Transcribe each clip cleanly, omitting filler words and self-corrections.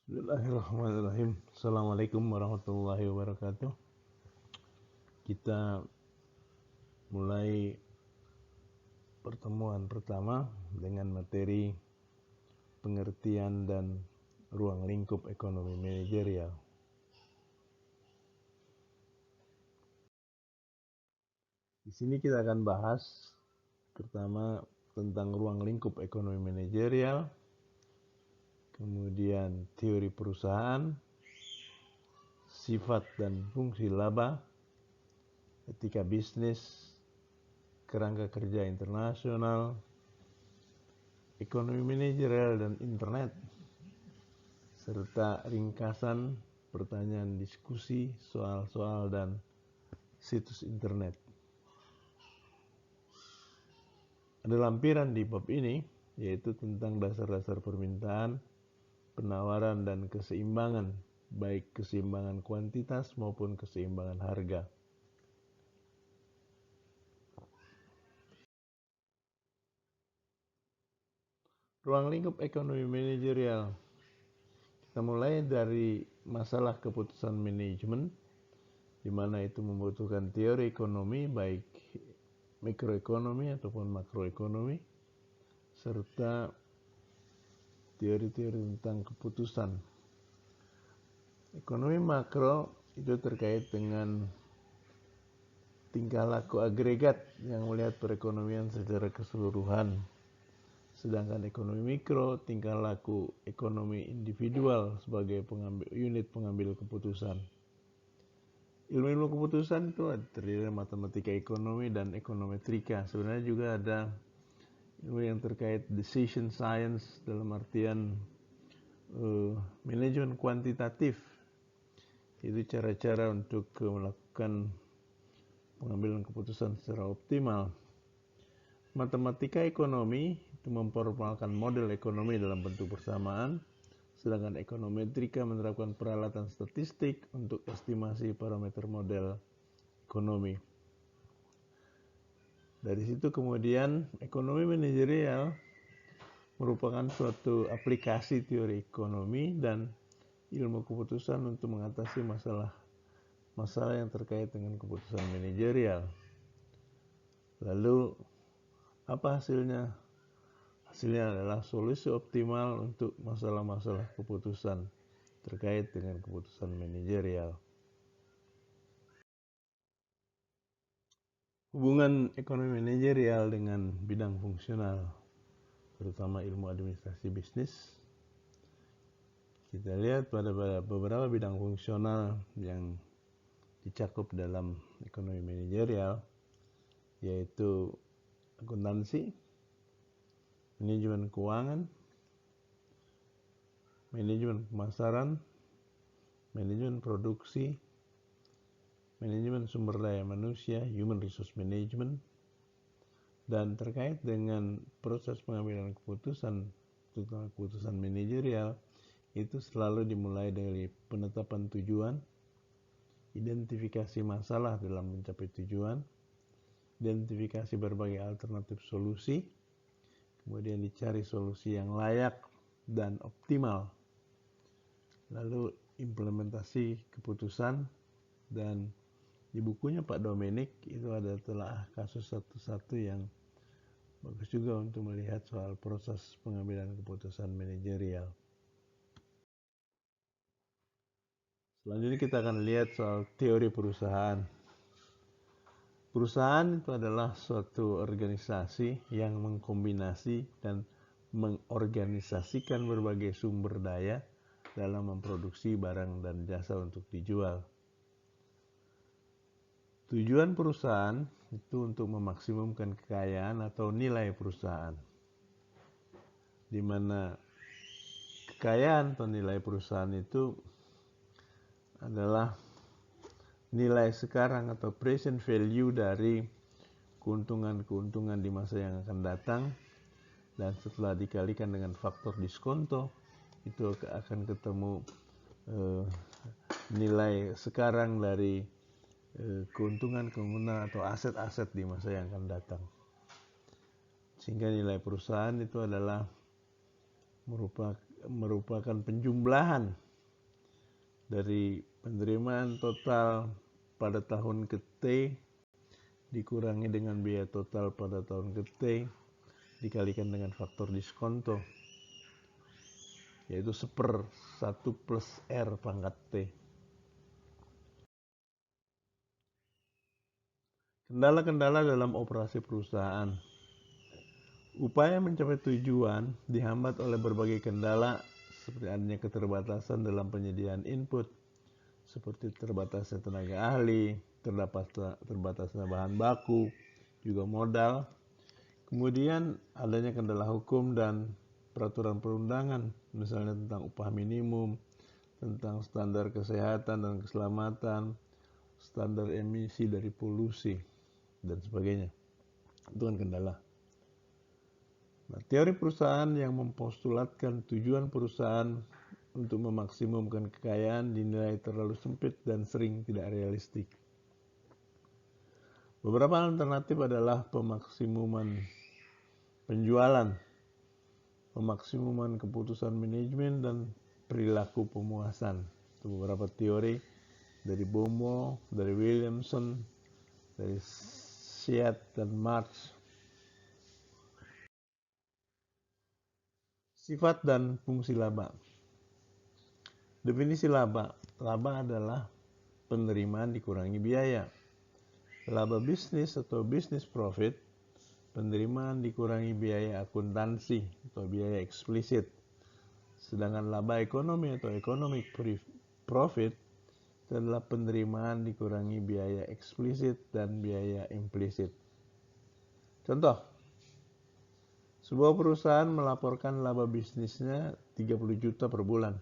Bismillahirrahmanirrahim. Assalamualaikum warahmatullahi wabarakatuh. Kita mulai pertemuan pertama dengan materi pengertian dan ruang lingkup ekonomi manajerial. Di sini kita akan bahas pertama tentang ruang lingkup ekonomi manajerial, kemudian teori perusahaan, sifat dan fungsi laba, etika bisnis, kerangka kerja internasional, ekonomi manajerial dan internet, serta ringkasan pertanyaan diskusi, soal-soal, dan situs internet. Ada lampiran di bab ini, yaitu tentang dasar-dasar permintaan, penawaran, dan keseimbangan, baik keseimbangan kuantitas maupun keseimbangan harga. Ruang lingkup ekonomi manajerial. Kita mulai dari masalah keputusan manajemen, di mana itu membutuhkan teori ekonomi, baik mikroekonomi ataupun makroekonomi, serta teori-teori tentang keputusan. Ekonomi makro itu terkait dengan tingkah laku agregat yang melihat perekonomian secara keseluruhan. Sedangkan ekonomi mikro, tingkah laku ekonomi individual sebagai unit pengambil keputusan. Ilmu-ilmu keputusan itu terdiri dari matematika ekonomi dan ekonometrika. Sebenarnya juga ada ilmu yang terkait decision science dalam artian manajemen kuantitatif. Itu cara-cara untuk melakukan pengambilan keputusan secara optimal. Matematika ekonomi itu memformalkan model ekonomi dalam bentuk persamaan, sedangkan ekonometrika menerapkan peralatan statistik untuk estimasi parameter model ekonomi. Dari situ kemudian ekonomi manajerial merupakan suatu aplikasi teori ekonomi dan ilmu keputusan untuk mengatasi masalah yang terkait dengan keputusan manajerial. Lalu apa hasilnya? Hasilnya adalah solusi optimal untuk masalah-masalah keputusan terkait dengan keputusan manajerial. Hubungan ekonomi manajerial dengan bidang fungsional, terutama ilmu administrasi bisnis. Kita lihat pada beberapa bidang fungsional yang dicakup dalam ekonomi manajerial, yaitu akuntansi, manajemen keuangan, manajemen pemasaran, manajemen produksi, manajemen sumber daya manusia, human resource management, dan terkait dengan proses pengambilan keputusan, terutama keputusan manajerial, itu selalu dimulai dari penetapan tujuan, identifikasi masalah dalam mencapai tujuan, identifikasi berbagai alternatif solusi, kemudian dicari solusi yang layak dan optimal, lalu implementasi keputusan. Dan di bukunya Pak Dominik itu ada telah kasus satu-satu yang bagus juga untuk melihat soal proses pengambilan keputusan manajerial. Selanjutnya kita akan lihat soal teori perusahaan. Perusahaan itu adalah suatu organisasi yang mengkombinasi dan mengorganisasikan berbagai sumber daya dalam memproduksi barang dan jasa untuk dijual. Tujuan perusahaan itu untuk memaksimumkan kekayaan atau nilai perusahaan, di mana kekayaan atau nilai perusahaan itu adalah nilai sekarang atau present value dari keuntungan-keuntungan di masa yang akan datang, dan setelah dikalikan dengan faktor diskonto itu akan ketemu nilai sekarang dari keuntungan atau aset-aset di masa yang akan datang. Sehingga nilai perusahaan itu adalah merupakan penjumlahan dari penerimaan total pada tahun ke-T dikurangi dengan biaya total pada tahun ke-T dikalikan dengan faktor diskonto, yaitu 1 plus R pangkat T. Kendala-kendala dalam operasi perusahaan. Upaya mencapai tujuan dihambat oleh berbagai kendala seperti adanya keterbatasan dalam penyediaan input, seperti terbatasnya tenaga ahli, terbatasnya bahan baku, juga modal. Kemudian adanya kendala hukum dan peraturan perundangan, misalnya tentang upah minimum, tentang standar kesehatan dan keselamatan, standar emisi dari polusi, dan sebagainya. Itu kan kendala. Nah, teori perusahaan yang mempostulatkan tujuan perusahaan untuk memaksimumkan kekayaan dinilai terlalu sempit dan sering tidak realistik. Beberapa alternatif adalah pemaksimuman penjualan, pemaksimuman keputusan manajemen, dan perilaku pemuasan. Itu beberapa teori dari Bomo, dari Williamson, dari Seat dan Marx. Sifat dan fungsi laba. Definisi laba. Laba adalah penerimaan dikurangi biaya. Laba bisnis atau business profit, penerimaan dikurangi biaya akuntansi atau biaya eksplisit. Sedangkan laba ekonomi atau economic profit adalah penerimaan dikurangi biaya eksplisit dan biaya implisit. Contoh, sebuah perusahaan melaporkan laba bisnisnya 30 juta per bulan.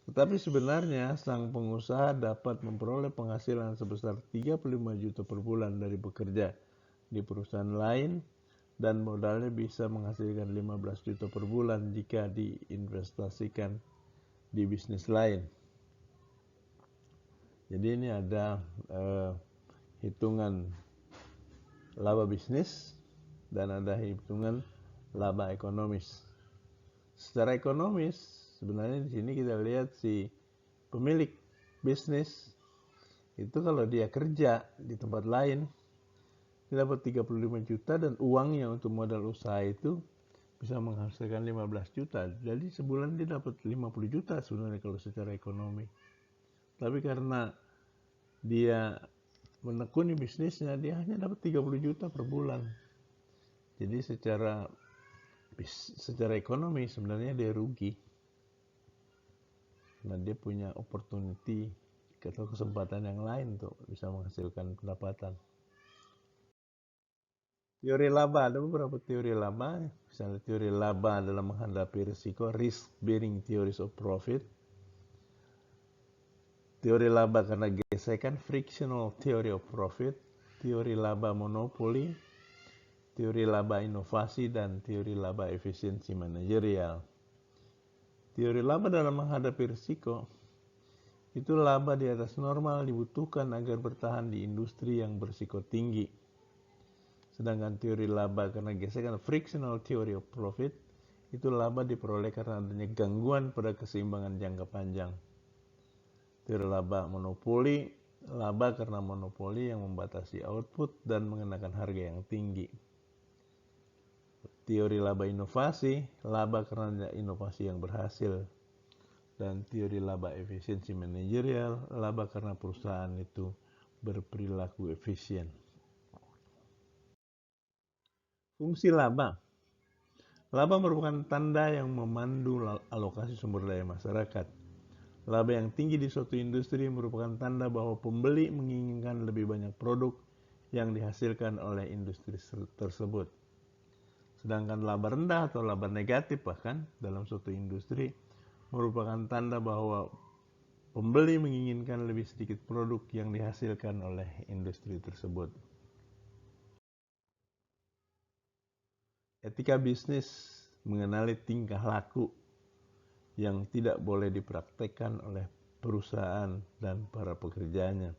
Tetapi sebenarnya sang pengusaha dapat memperoleh penghasilan sebesar 35 juta per bulan dari bekerja di perusahaan lain dan modalnya bisa menghasilkan 15 juta per bulan jika diinvestasikan di bisnis lain. Jadi ini ada hitungan laba bisnis dan ada hitungan laba ekonomis. Secara ekonomis, sebenarnya di sini kita lihat si pemilik bisnis itu kalau dia kerja di tempat lain, dia dapat 35 juta dan uangnya untuk modal usaha itu bisa menghasilkan 15 juta. Jadi sebulan dia dapat 50 juta sebenarnya kalau secara ekonomi. Tapi karena dia menekuni bisnisnya, dia hanya dapat 30 juta per bulan. Jadi secara ekonomi sebenarnya dia rugi. Nah, dia punya opportunity atau kesempatan yang lain untuk bisa menghasilkan pendapatan. Teori laba, ada beberapa teori laba. Misalnya teori laba dalam menghadapi risiko, risk bearing theories of profit. Teori laba karena gesekan, frictional theory of profit. Teori laba monopoli, teori laba inovasi, dan teori laba efisiensi manajerial. Teori laba dalam menghadapi risiko, itu laba di atas normal dibutuhkan agar bertahan di industri yang berisiko tinggi. Sedangkan teori laba karena gesekan, frictional theory of profit, itu laba diperoleh karena adanya gangguan pada keseimbangan jangka panjang. Teori laba monopoli, laba karena monopoli yang membatasi output dan mengenakan harga yang tinggi. Teori laba inovasi, laba karena inovasi yang berhasil. Dan teori laba efisiensi manajerial, laba karena perusahaan itu berperilaku efisien. Fungsi laba. Laba merupakan tanda yang memandu alokasi sumber daya masyarakat. Laba yang tinggi di suatu industri merupakan tanda bahwa pembeli menginginkan lebih banyak produk yang dihasilkan oleh industri tersebut. Sedangkan laba rendah atau laba negatif bahkan dalam suatu industri merupakan tanda bahwa pembeli menginginkan lebih sedikit produk yang dihasilkan oleh industri tersebut. Etika bisnis mengenali tingkah laku yang tidak boleh dipraktekkan oleh perusahaan dan para pekerjanya.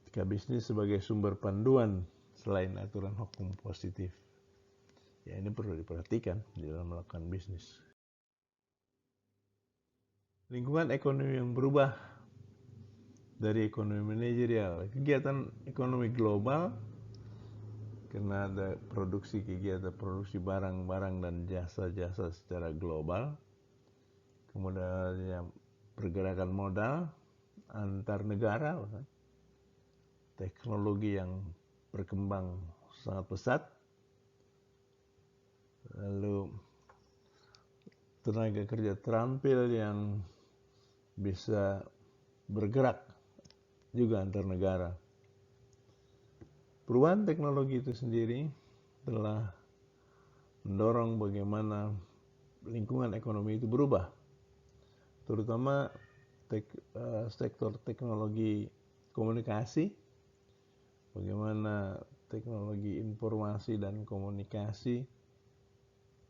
Etika bisnis sebagai sumber panduan selain aturan hukum positif. Ya ini perlu diperhatikan di dalam melakukan bisnis. Lingkungan ekonomi yang berubah dari ekonomi manajerial, kegiatan ekonomi global karena ada kegiatan produksi barang-barang dan jasa-jasa secara global, kemudian adanya pergerakan modal antar negara, teknologi yang berkembang sangat pesat, lalu tenaga kerja terampil yang bisa bergerak juga antar negara. Perubahan teknologi itu sendiri telah mendorong bagaimana lingkungan ekonomi itu berubah, terutama sektor teknologi komunikasi, bagaimana teknologi informasi dan komunikasi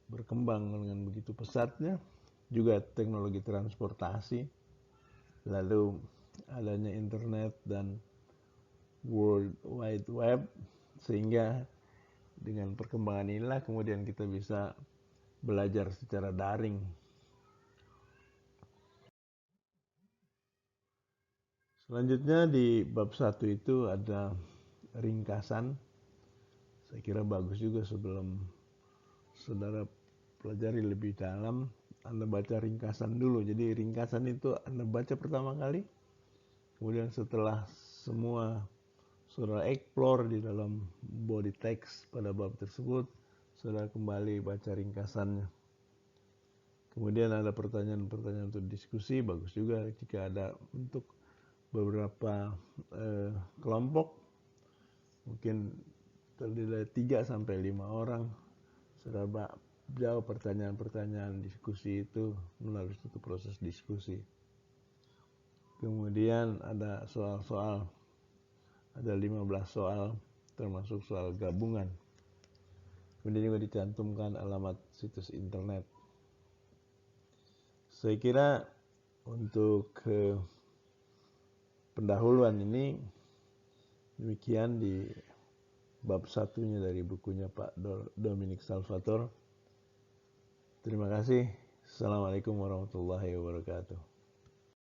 berkembang dengan begitu pesatnya, juga teknologi transportasi, lalu adanya internet dan World Wide Web, sehingga dengan perkembangan inilah kemudian kita bisa belajar secara daring. Selanjutnya di bab 1 itu ada ringkasan. Saya kira bagus juga sebelum saudara pelajari lebih dalam, Anda baca ringkasan dulu. Jadi ringkasan itu Anda baca pertama kali, kemudian setelah semua saudara explore di dalam body text pada bab tersebut, saudara kembali baca ringkasannya. Kemudian ada pertanyaan-pertanyaan untuk diskusi, bagus juga jika ada untuk beberapa kelompok, mungkin terdiri dari 3 sampai 5 orang, saudara jawab pertanyaan-pertanyaan diskusi itu melalui satu proses diskusi. Kemudian ada soal-soal, ada 15 soal termasuk soal gabungan. Kemudian juga dicantumkan alamat situs internet. Saya kira untuk pendahuluan ini demikian di bab 1-nya dari bukunya Pak Dominic Salvator. Terima kasih. Assalamualaikum warahmatullahi wabarakatuh.